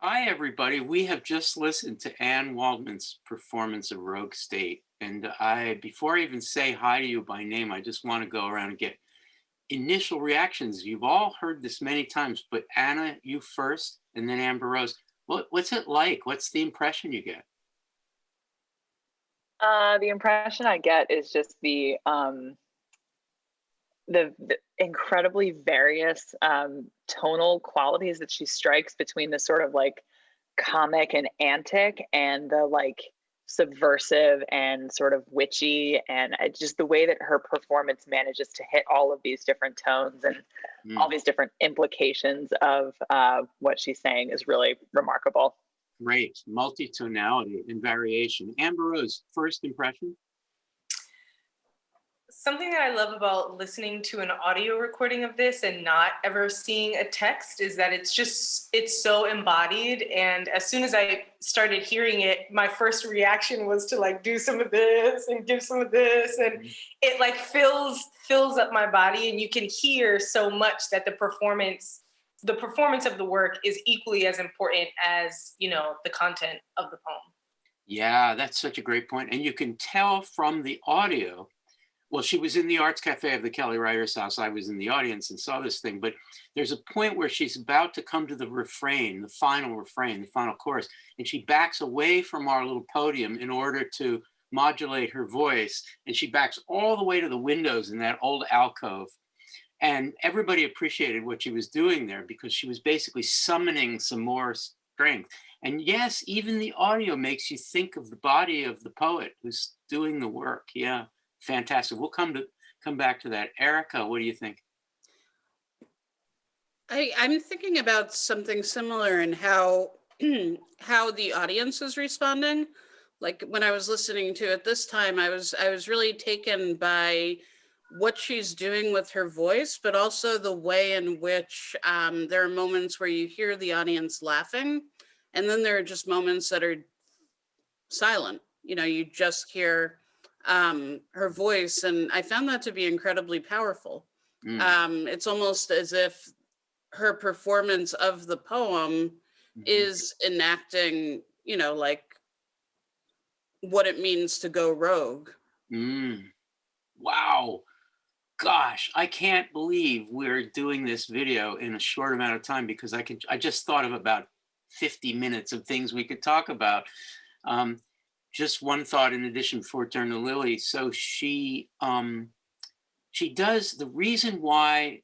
Hi, everybody. We have just listened to Anne Waldman's performance of Rogue State. And before I even say hi to you by name, I just want to go around and get initial reactions. You've all heard this many times, but Anna, you first, and then Amber Rose. What's it like? What's the impression you get? The impression I get is just the incredibly various tonal qualities that she strikes between the sort of like comic and antic and the like subversive and sort of witchy, and just the way that her performance manages to hit all of these different tones and all Mm, these different implications of what she's saying is really remarkable. great. Multi-tonality and variation. Amber Rose, first impression? Something that I love about listening to an audio recording of this and not ever seeing a text is that it's so embodied. And as soon as I started hearing it, my first reaction was to like do some of this and give some of this. And it like fills up my body, and you can hear so much that the performance of the work is equally as important as, the content of the poem. Yeah, that's such a great point. And you can tell from the audio. Well, she was in the Arts Cafe of the Kelly Writers House. I was in the audience and saw this thing, but there's a point where she's about to come to the refrain, the final chorus, and she backs away from our little podium in order to modulate her voice. And she backs all the way to the windows in that old alcove. And everybody appreciated what she was doing there because she was basically summoning some more strength. And yes, even the audio makes you think of the body of the poet who's doing the work. Yeah. Fantastic. We'll come back to that. Erica, what do you think? I'm thinking about something similar in how how the audience is responding. Like when I was listening to it this time, I was really taken by what she's doing with her voice, but also the way in which there are moments where you hear the audience laughing, and then there are just moments that are silent. You just hear her voice, and I found that to be incredibly powerful. It's almost as if her performance of the poem Mhm. is enacting, like what it means to go rogue. Mm. Wow. Gosh, I can't believe we're doing this video in a short amount of time because I just thought of about 50 minutes of things we could talk about. Um, just one thought in addition before I turn to Lily. So she does the reason why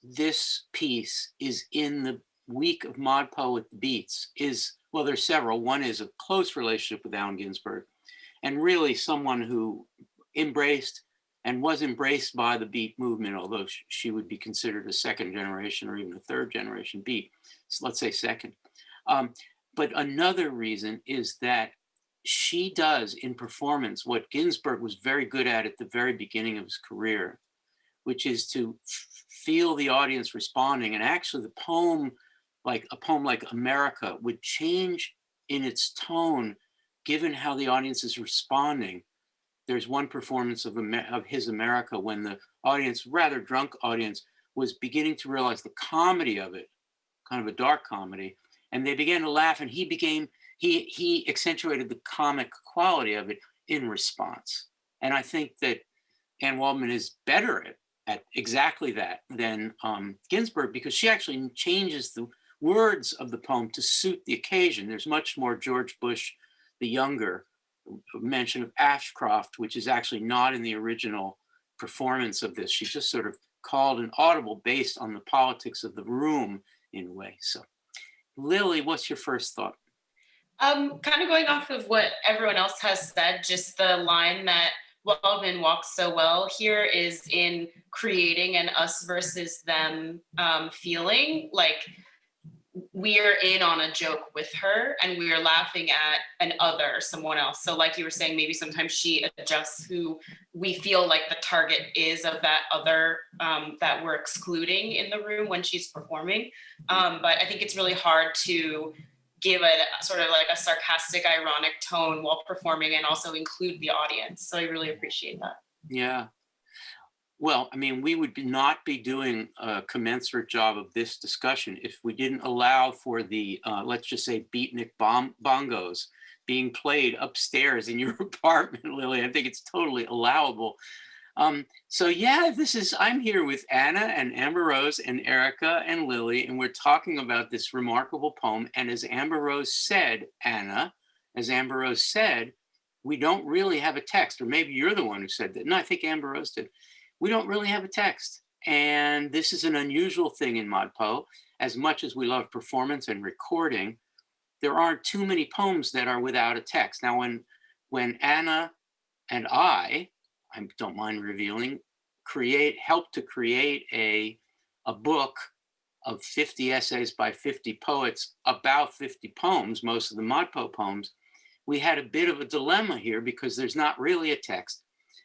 this piece is in the week of Mod Poet Beats is, well, there's several. One is a close relationship with Allen Ginsberg, and really someone who embraced and was embraced by the beat movement, although she would be considered a second generation or even a third generation beat. So let's say second. Um, but another reason is that she does in performance what Ginsberg was very good at the very beginning of his career, which is to feel the audience responding. And actually, the poem, like a poem like America, would change in its tone given how the audience is responding. There's one performance of his America when the audience, rather drunk audience, was beginning to realize the comedy of it, kind of a dark comedy, and they began to laugh, and he accentuated the comic quality of it in response. And I think that Anne Waldman is better at exactly that than Ginsberg, because she actually changes the words of the poem to suit the occasion. There's much more George Bush the Younger mention of Ashcroft, which is actually not in the original performance of this. She just sort of called an audible based on the politics of the room in a way. So, Lily, what's your first thought? Kind of going off of what everyone else has said, just the line that Waldman walks so well here is in creating an us versus them feeling. Like we are in on a joke with her and we are laughing at an other, someone else. So like you were saying, maybe sometimes she adjusts who we feel like the target is of that other that we're excluding in the room when she's performing. But I think it's really hard to give a sort of like a sarcastic, ironic tone while performing and also include the audience. So I really appreciate that. Yeah. Well, I mean, we would not be doing a commensurate job of this discussion if we didn't allow for the, let's just say, beatnik bongos being played upstairs in your apartment, Lily. I think it's totally allowable. So yeah, I'm here with Anna and Amber Rose and Erica and Lily, and we're talking about this remarkable poem. And as Amber Rose said, Anna, as Amber Rose said, we don't really have a text, or maybe you're the one who said that. No, I think Amber Rose did. We don't really have a text. And this is an unusual thing in ModPo. As much as we love performance and recording, there aren't too many poems that are without a text. Now, when Anna and I don't mind revealing, help to create a book of 50 essays by 50 poets about 50 poems, most of the ModPo poems, we had a bit of a dilemma here because there's not really a text.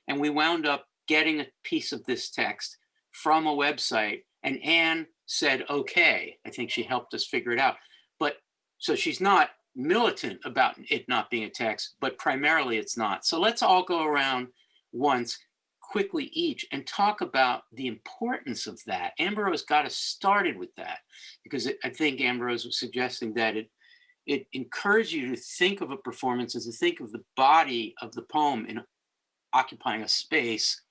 And we wound up getting a piece of this text from a website, and Anne said, okay. I think she helped us figure it out. But so she's not militant about it not being a text, but primarily it's not. So let's all go around once quickly each and talk about the importance of that. Amber Rose got us started with that because I think Amber Rose was suggesting that it encouraged you to think of a performance as to think of the body of the poem in occupying a space.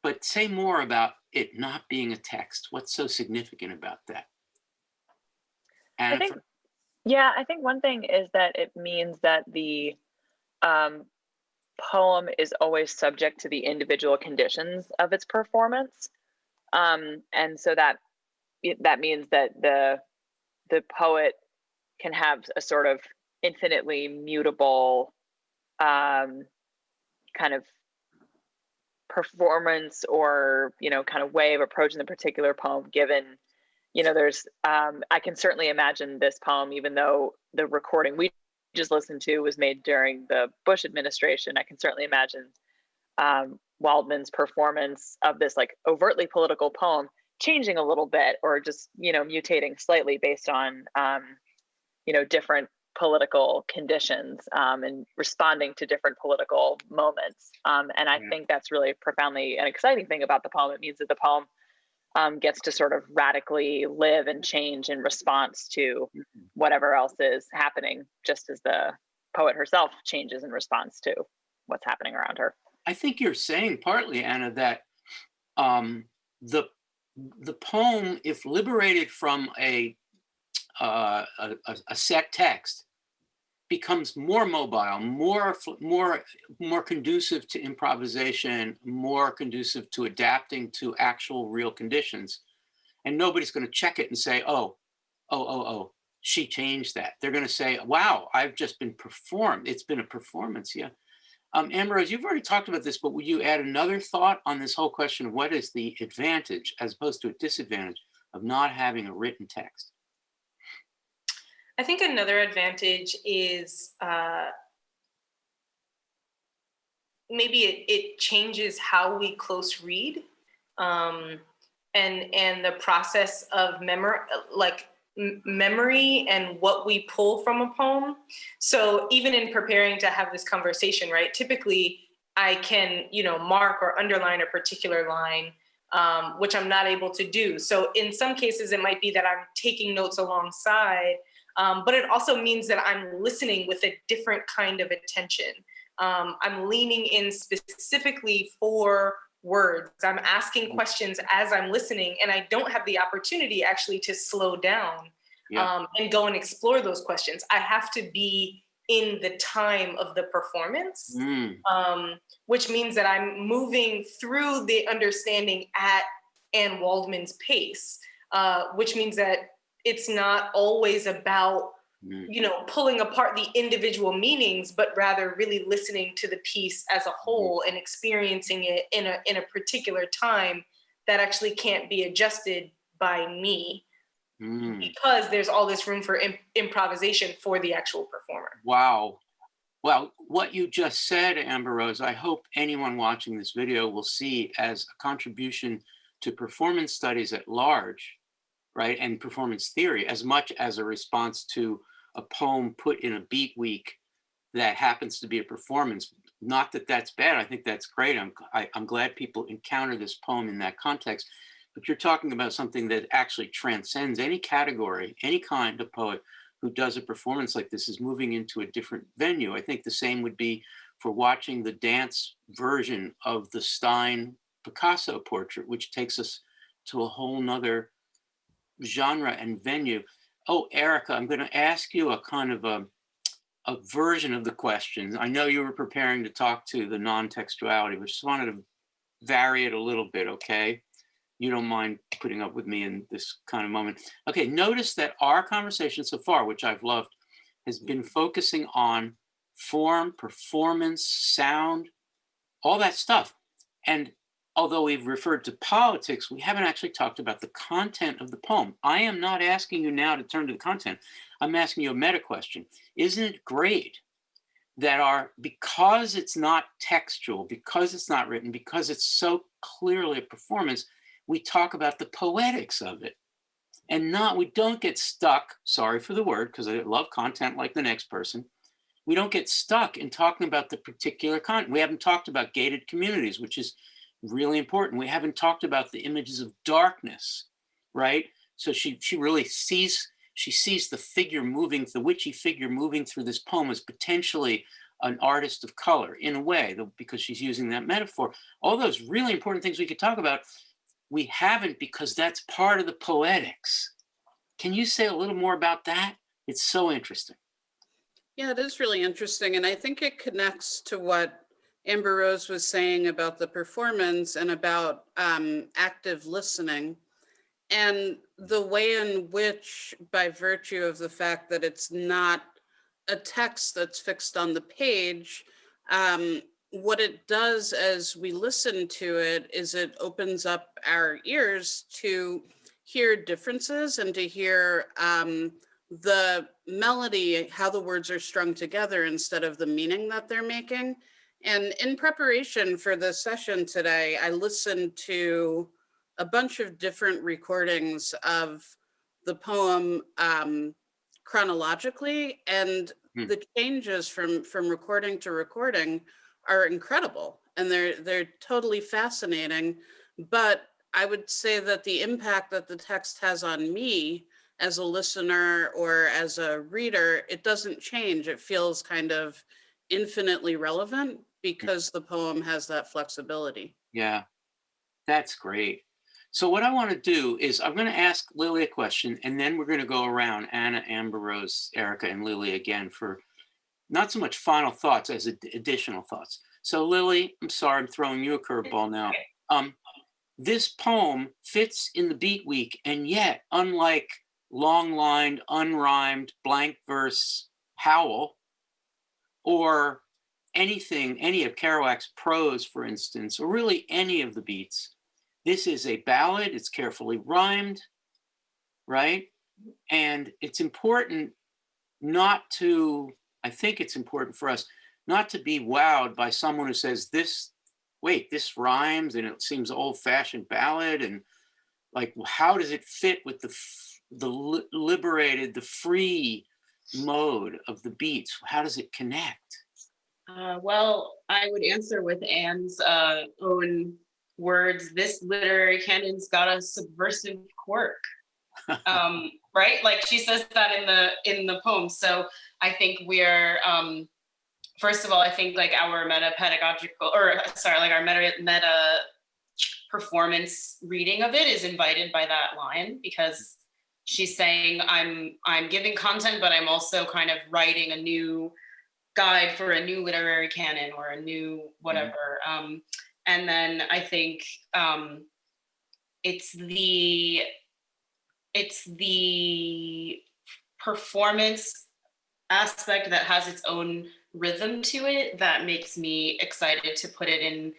But say more about it not being a text. What's so significant about that? Anna, I think one thing is that it means that the poem is always subject to the individual conditions of its performance. And so that means that the poet can have a sort of infinitely mutable kind of performance or, kind of way of approaching the particular poem given, there's, I can certainly imagine this poem, even though the recording we just listened to was made during the Bush administration. I can certainly imagine Waldman's performance of this like overtly political poem changing a little bit or just, mutating slightly based on, different political conditions and responding to different political moments. And I think that's really profoundly an exciting thing about the poem. It means that the poem gets to sort of radically live and change in response to whatever else is happening, just as the poet herself changes in response to what's happening around her. I think you're saying partly, Anna, that the poem, if liberated from a set text, becomes more mobile, more conducive to improvisation, more conducive to adapting to actual real conditions. And nobody's going to check it and say, oh, she changed that. They're going to say, wow, I've just been performed. It's been a performance. Yeah. Amber Rose, you've already talked about this, but would you add another thought on this whole question of what is the advantage as opposed to a disadvantage of not having a written text? I think another advantage is maybe it changes how we close read and the process of memory and what we pull from a poem. So even in preparing to have this conversation, right, typically I can, mark or underline a particular line, which I'm not able to do. So in some cases, it might be that I'm taking notes alongside, but it also means that I'm listening with a different kind of attention. I'm leaning in specifically for words. I'm asking questions as I'm listening, and I don't have the opportunity actually to slow down and go and explore those questions. I have to be in the time of the performance, which means that I'm moving through the understanding at Anne Waldman's pace, which means that it's not always about, pulling apart the individual meanings, but rather really listening to the piece as a whole and experiencing it in a particular time that actually can't be adjusted by me because there's all this room for improvisation for the actual performer. Wow. Well, what you just said, Amber Rose, I hope anyone watching this video will see as a contribution to performance studies at large, right? And performance theory, as much as a response to a poem put in a beat week that happens to be a performance. not that that's bad. I think that's great. I'm glad people encounter this poem in that context. But you're talking about something that actually transcends any category, any kind of poet who does a performance like this is moving into a different venue. I think the same would be for watching the dance version of the Stein Picasso portrait, which takes us to a whole nother genre and venue. Oh, Erica, I'm going to ask you a kind of a version of the question. I know you were preparing to talk to the non-textuality, but just wanted to vary it a little bit, okay? You don't mind putting up with me in this kind of moment. Okay, notice that our conversation so far, which I've loved, has been focusing on form, performance, sound, all that stuff. And although we've referred to politics, we haven't actually talked about the content of the poem. I am not asking you now to turn to the content. I'm asking you a meta question. Isn't it great that because it's not textual, because it's not written, because it's so clearly a performance, we talk about the poetics of it and we don't get stuck, sorry for the word, because I love content like the next person. We don't get stuck in talking about the particular content. We haven't talked about gated communities, which is really important. We haven't talked about the images of darkness, right? So she really sees the figure moving, the witchy figure moving through this poem as potentially an artist of color in a way, because she's using that metaphor. All those really important things we could talk about, we haven't, because that's part of the poetics. Can you say a little more about that? It's so interesting. Yeah, it is really interesting. And I think it connects to what Amber Rose was saying about the performance and about active listening, and the way in which, by virtue of the fact that it's not a text that's fixed on the page, what it does as we listen to it is it opens up our ears to hear differences and to hear the melody, how the words are strung together instead of the meaning that they're making. And in preparation for this session today, I listened to a bunch of different recordings of the poem chronologically, and the changes from recording to recording are incredible, and they're totally fascinating. But I would say that the impact that the text has on me as a listener or as a reader, it doesn't change. It feels kind of infinitely relevant because the poem has that flexibility. Yeah, that's great. So what I want to do is I'm going to ask Lily a question, and then we're going to go around Anna, Amber Rose, Erica, and Lily again for not so much final thoughts as additional thoughts. So Lily, I'm sorry, I'm throwing you a curveball now. This poem fits in the beat week, and yet, unlike long-lined, unrhymed, blank verse Howl, or anything, any of Kerouac's prose, for instance, or really any of the beats, this is a ballad. It's carefully rhymed, right? And it's important I think it's important for us not to be wowed by someone who says this rhymes and it seems old-fashioned ballad, and like, how does it fit with the liberated, the free mode of the beats? How does it connect? Well, I would answer with Anne's own words. This literary canon's got a subversive quirk, right? Like she says that in the poem. So I think we're first of all, I think like our meta performance reading of it is invited by that line, because she's saying I'm giving content, but I'm also kind of writing a new guide for a new literary canon or a new whatever. And then I think it's the performance aspect that has its own rhythm to it that makes me excited to put it in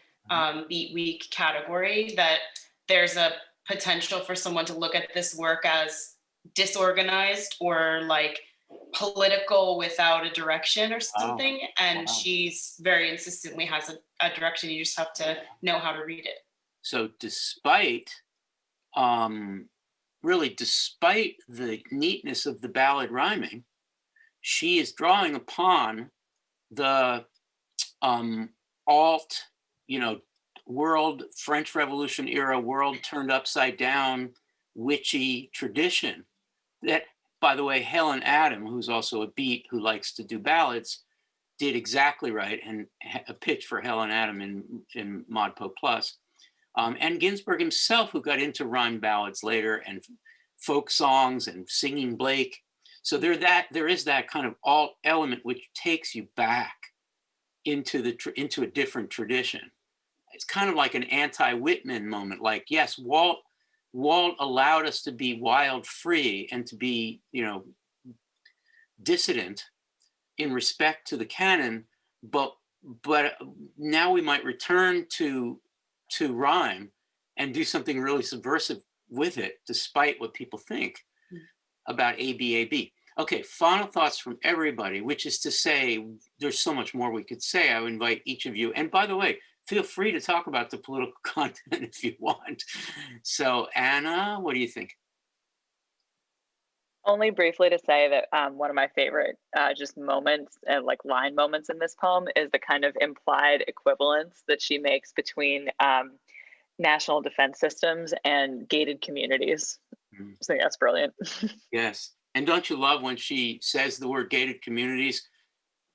Beat Week category, that there's a potential for someone to look at this work as disorganized or like political without a direction or something. And she's very insistently has a direction. You just have to know how to read it. So despite the neatness of the ballad rhyming, she is drawing upon the alt, world, French Revolution era, world turned upside down, witchy tradition that, by the way, Helen Adam, who's also a beat who likes to do ballads, did exactly right, and a pitch for Helen Adam in Mod Po Plus. And Ginsberg himself, who got into rhyme ballads later and folk songs and singing Blake. So there is that kind of alt element which takes you back into a different tradition. It's kind of like an anti-Whitman moment. Like, yes, Walt allowed us to be wild, free, and to be, dissident in respect to the canon, but now we might return to rhyme and do something really subversive with it, despite what people think about ABAB. Okay, final thoughts from everybody, which is to say, there's so much more we could say. I would invite each of you, and by the way, feel free to talk about the political content if you want. So Anna, what do you think? Only briefly to say that one of my favorite just moments and like line moments in this poem is the kind of implied equivalence that she makes between national defense systems and gated communities. I think that's brilliant. Yes. And don't you love when she says the word gated communities,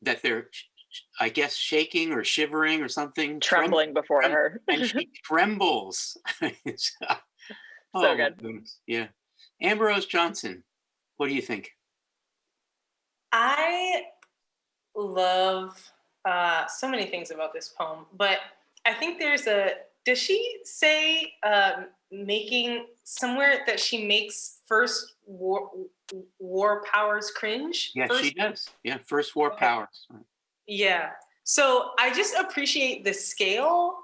that they're, I guess, shaking or shivering or something? Trembling before her. And she trembles. So good. Yeah. Amber Rose Johnson, what do you think? I love so many things about this poem, but I think does she say making somewhere that she makes first war powers cringe? Yeah, she does. Yeah, first war powers. Yeah. So I just appreciate the scale,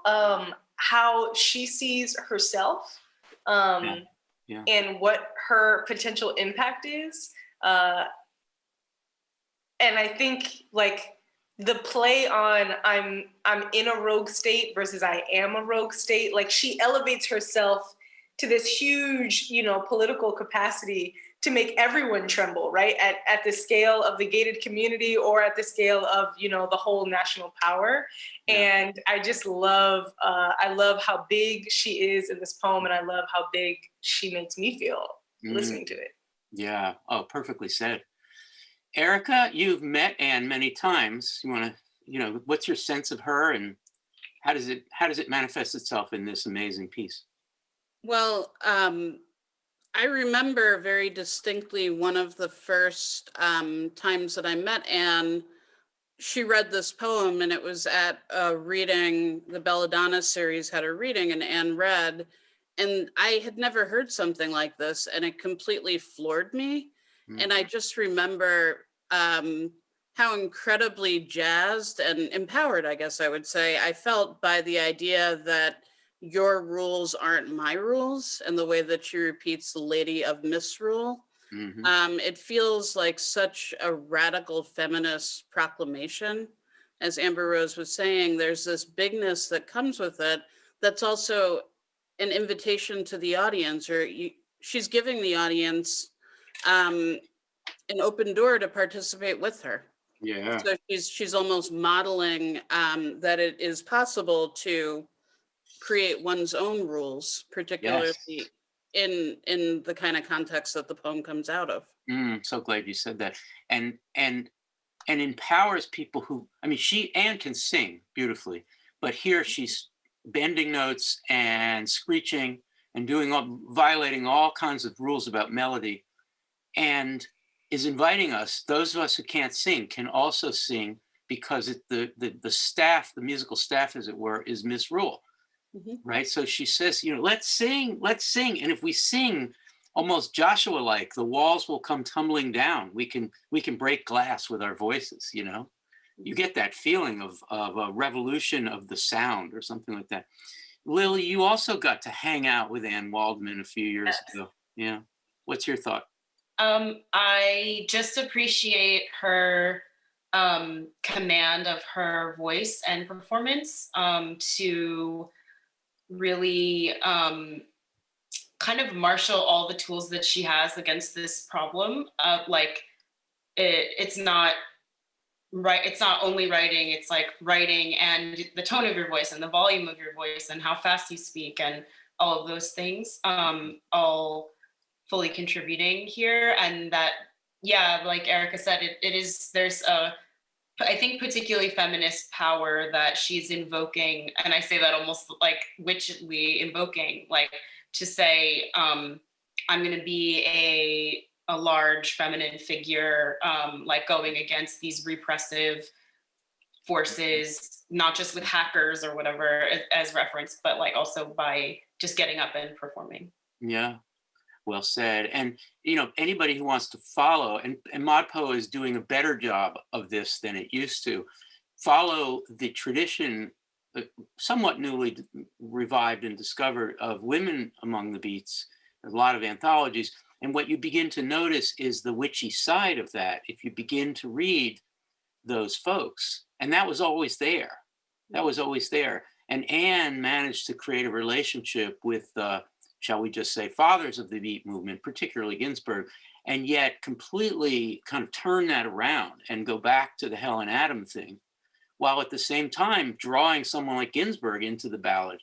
how she sees herself, and what her potential impact is. And I think like the play on I'm in a rogue state versus I am a rogue state, like she elevates herself to this huge, political capacity to make everyone tremble, right? At the scale of the gated community or at the scale of, the whole national power. Yeah. And I just love, I love how big she is in this poem, and I love how big she makes me feel listening to it. Yeah. Oh, perfectly said. Erica, you've met Anne many times. You want to, what's your sense of her, and how does it manifest itself in this amazing piece? Well, I remember very distinctly one of the first times that I met Anne. She read this poem, and it was at a reading. The Belladonna series had a reading, and Anne read, and I had never heard something like this, and it completely floored me. And I just remember how incredibly jazzed and empowered, I guess I would say, I felt by the idea that your rules aren't my rules, and the way that she repeats the Lady of Misrule. It feels like such a radical feminist proclamation. As Amber Rose was saying, there's this bigness that comes with it that's also an invitation to the audience, or she's giving the audience an open door to participate with her. Yeah. So she's almost modeling that it is possible to create one's own ruls, particularly in the kind of context that the poem comes out of. So glad you said that. And empowers people who, Anne can sing beautifully, but here she's bending notes and screeching and violating all kinds of rules about melody, and is inviting us, those of us who can't sing can also sing, because the staff, the musical staff, as it were, is misrule. Right? So she says, let's sing. And if we sing almost Joshua-like, the walls will come tumbling down. We can break glass with our voices, You get that feeling of a revolution of the sound or something like that. Lily, you also got to hang out with Anne Waldman a few years ago. Yeah. What's your thought? I just appreciate her command of her voice and performance to really kind of marshal all the tools that she has against this problem. It's not right, it's not only writing, it's like writing and the tone of your voice and the volume of your voice and how fast you speak and all of those things, all fully contributing here. And that, yeah, like Erica said, it is, there's a, I think particularly feminist power that she's invoking, and I say that almost like witchily invoking, like to say, I'm going to be a large feminine figure, like going against these repressive forces, not just with hackers or whatever as referenced, but like also by just getting up and performing. Yeah. Well said. And, you know, anybody who wants to follow, and ModPo is doing a better job of this than it used to, follow the tradition, somewhat newly revived and discovered, of women among the beats, a lot of anthologies. And what you begin to notice is the witchy side of that if you begin to read those folks. And that was always there. That was always there. And Anne managed to create a relationship with shall we just say, fathers of the beat movement, particularly Ginsberg, and yet completely kind of turn that around and go back to the Helen Adam thing, while at the same time drawing someone like Ginsberg into the ballad,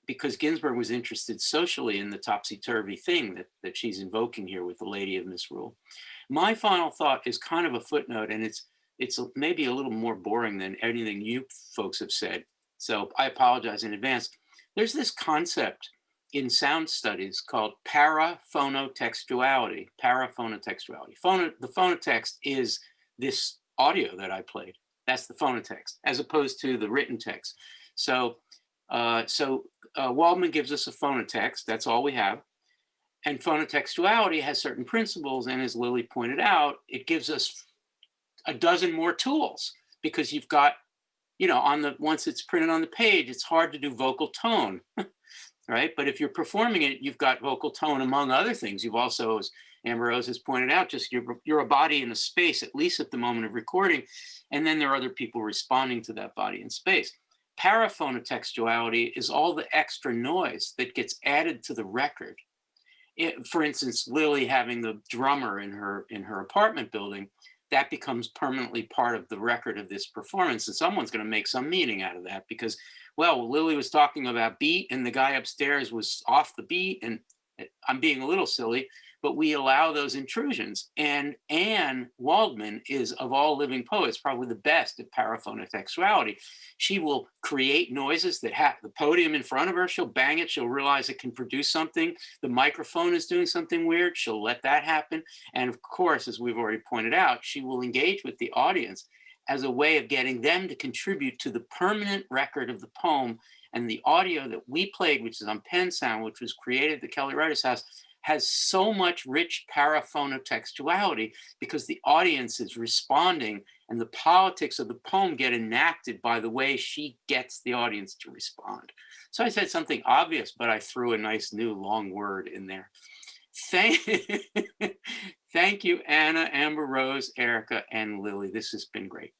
because Ginsberg was interested socially in the topsy-turvy thing that she's invoking here with the Lady of Misrule. My final thought is kind of a footnote, and it's maybe a little more boring than anything you folks have said, so I apologize in advance. There's this concept in sound studies called paraphonotextuality. Paraphonotextuality. The phonotext is this audio that I played. That's the phonotext, as opposed to the written text. So, Waldman gives us a phonotext. That's all we have. And phonotextuality has certain principles, and as Lily pointed out, it gives us a dozen more tools, because you've got, you know, once it's printed on the page, it's hard to do vocal tone, right? But if you're performing it, you've got vocal tone among other things. You've also, as Amber Rose has pointed out, just you're a body in a space, at least at the moment of recording, and then there are other people responding to that body in space. Paraphonotextuality is all the extra noise that gets added to the record. For instance, Lily having the drummer in her apartment building, that becomes permanently part of the record of this performance. And someone's going to make some meaning out of that, because, well, Lily was talking about beat and the guy upstairs was off the beat. And I'm being a little silly, but we allow those intrusions. And Anne Waldman is, of all living poets, probably the best at paraphonotextuality. She will create noises that have the podium in front of her. She'll bang it. She'll realize it can produce something. The microphone is doing something weird. She'll let that happen. And of course, as we've already pointed out, she will engage with the audience as a way of getting them to contribute to the permanent record of the poem. And the audio that we played, which is on Pen Sound, which was created at the Kelly Writers House, has so much rich paraphonotextuality because the audience is responding and the politics of the poem get enacted by the way she gets the audience to respond. So I said something obvious, but I threw a nice new long word in there. Thank you, Anna, Amber Rose, Erica, and Lily. This has been great.